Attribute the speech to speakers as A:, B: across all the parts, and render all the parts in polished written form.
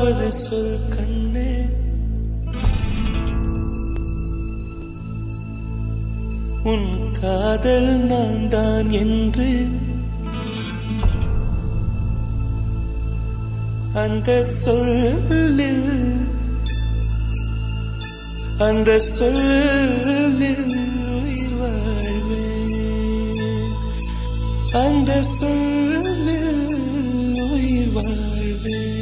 A: பொய்யாவது சொல் கண்ணே, உன் காதல் நான் தான் என்று அந்த சொல்லில் உயிர் வாழ்வேன், அந்த சொல்லில் உயிர் வாழ்வேன்.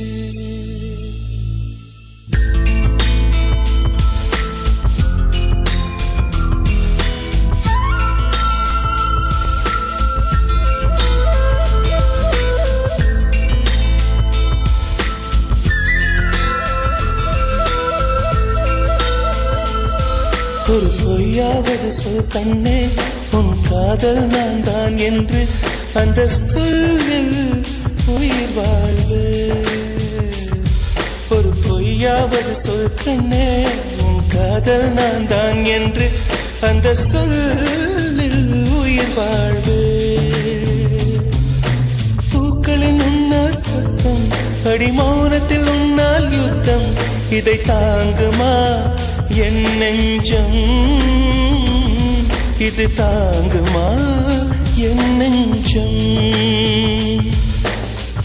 A: ஒரு பொய்யாவது சொல் கண்ணே, உன் காதல் நான் தான் என்று அந்த சொல்லில் உயிர் வாழ்வேன். ஒரு பொய்யாவது சொல் கண்ணே, உன் காதல் நான் தான் என்று அந்த சொல்லில் உயிர் வாழ்வேன். பூக்களின் உன்னால் சத்தம், அடிமௌனத்தில் உன்னால் யுத்தம், இதை தாங்குமா என் நெஞ்சம், இது தாங்குமா என் நெஞ்சம்.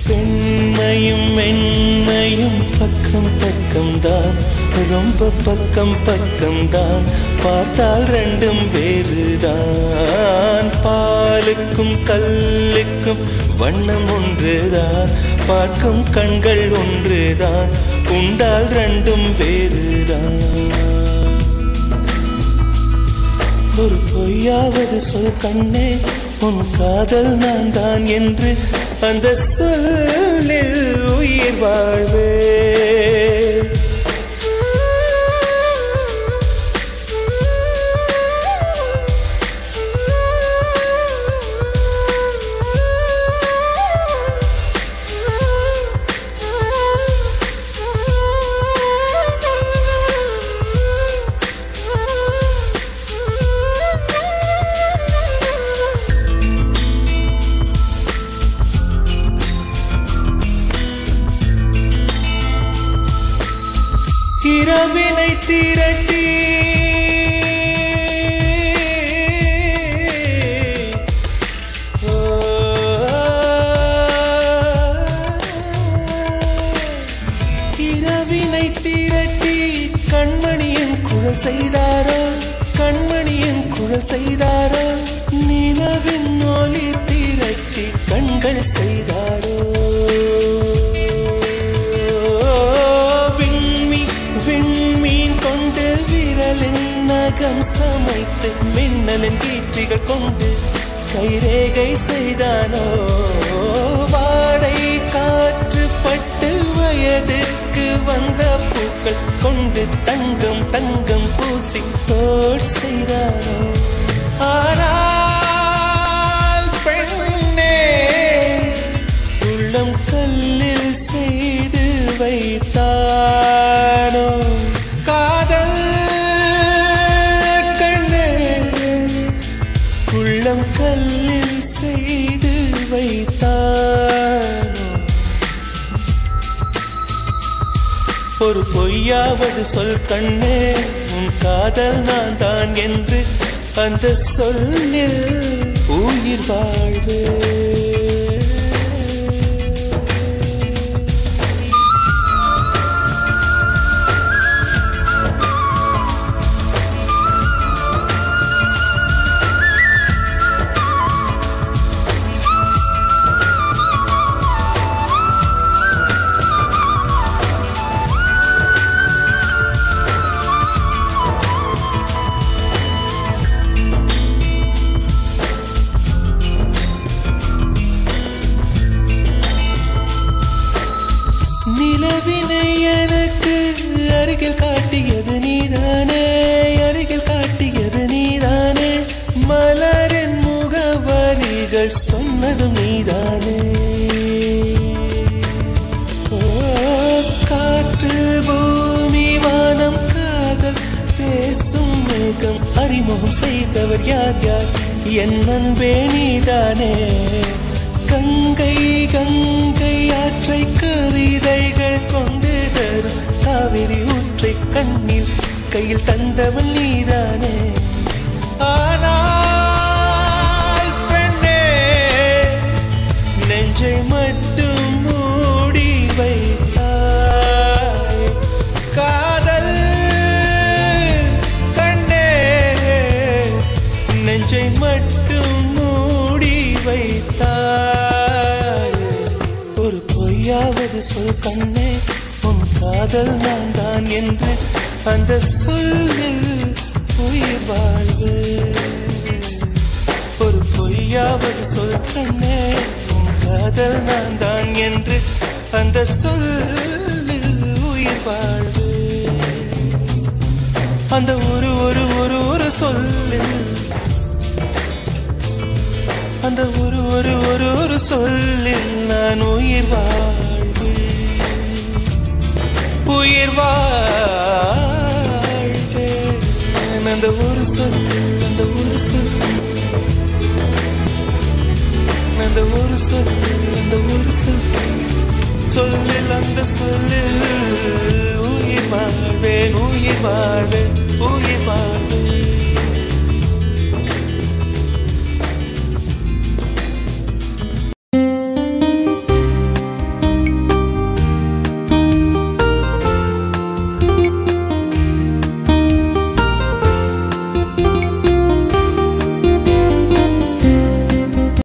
A: பெண்மையும் மென்மையும் பக்கம் பக்கம்தான், ரொம்ப பக்கம் பக்கம்தான், பார்த்தால் ரெண்டும் வேறுதான். பாலுக்கும் கல்லுக்கும் வண்ணம் ஒன்றுதான், பார்க்கும் கண்கள் ஒன்றுதான், உண்டால் ரெண்டும் வேறுதான். ஒரு பொய்யாவது சொல் கண்ணே, உன் காதல் நான் தான் என்று அந்த சொல்லில் உயிர் வாழ்வேன். இரவினை திரட்டி இரவினை திரட்டி கண்மணியின் குழல் செய்தாரோ, கண்மணியின் குழல் செய்தாரோ, நிலவின் ஒளி திரட்டி கண்கள் செய்தாரோ. விண்மீன் கொண்டு விரலின் நகம் சமைத்து மின்னலின் கீற்றிகள் கொண்டு கைரேகை செய்தானோ. வாடை காற்று பட்டு வயதிற்கு வந்த பூக்கள் கொண்டு தங்கம் தங்கம் பூசி தோல் செய்தானோ. ஆனால் பெண்ணே, உள்ளம் கல்லில் செய்து வைத்தானோ காதல் கண்ணே, உள்ளம் கல்லில் செய்து வைத்தானோ. ஒரு பொய்யாவது சொல் கண்ணே, உன் காதல் நான் தான் என்று அந்த சொல்லில் உயிர் வாழ்வேன். நிலவினை எனக்கு அருகில் காட்டியது நீதானே, அருகில் காட்டியது நீதானே, மலரின் முகவரிகள் சொன்னதும் நீதானே. காற்று பூமி வானம் காதல் பேசும் மேகம் அறிமுகம் செய்தவர் யார் யார், என் அன்பே நீதானே. கங்கை கங்கை ஆற்றை கவிதைகள் கொண்டு தரும் காவிரி ஊற்றை கண்ணில் கையில் தந்தவன் நீதானே. ஆனால் பெண்ணே நெஞ்சை மட்டும் மூடி வைத்தாய். காதல் கண்ணே நெஞ்சை மட்டும் மூடி வைத்தாய். ஒரு பொய்யாவது சொல் கண்ணே, உன் காதல் நான் தான் என்று அந்த சொல்லில் உயிர் வாழ்வு. ஒரு பொய்யாவது சொல் கண்ணே, உன் காதல் நான் தான் என்று அந்த சொல்லில் உயிர் வாழ்வு. அந்த ஒரு ஒரு ஒரு ஒரு சொல்லில், அந்த ஒரு ஒரு ஒரு ஒரு சொல்லில் நான் உயிர் வாழ்வு, உயிர் வாழ்வேன். அந்த ஒரு சொல், அந்த ஒரு சொல், அந்த ஒரு சொல், அந்த ஒரு சொல் சொல்லில், அந்த சொல்லில் உயிர் வாழ்வேன், உயிர் வாழ்வேன்.